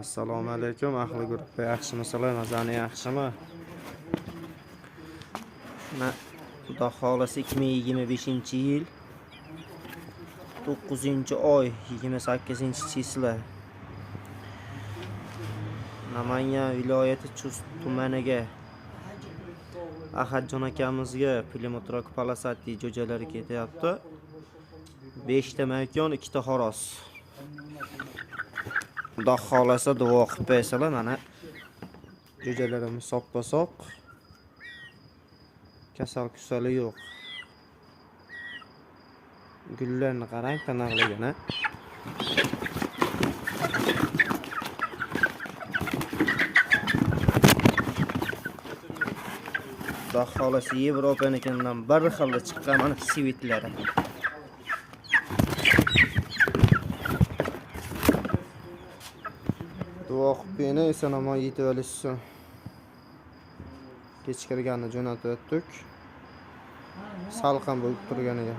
Assalomu alaykum ahli guruh. Yaxshimisizlar? Mazani yaxshimi? Mana Xudo xolasa 2025-yil 9-oy 28-chislar Namangan viloyati Chust tumaniga Ahadjon akamizga Plimotrok Palasati jo'jalari ketyapti. 5 ta makon, 2 ta xoros. Xudo xolasa duo qilib qo'ysalar, mana jo'jalarimiz soppa-sop. Kasal-kusali yo'q. Gullarni qarang, tanaqligini. Xudo xolasa Yevropanikidan bir xil chiqqan mana sivitlari. Duo qilib eson-omon yetib olishsin. Kechqurungi jo'natib o'tdik. Salqin bo'lib turganiga.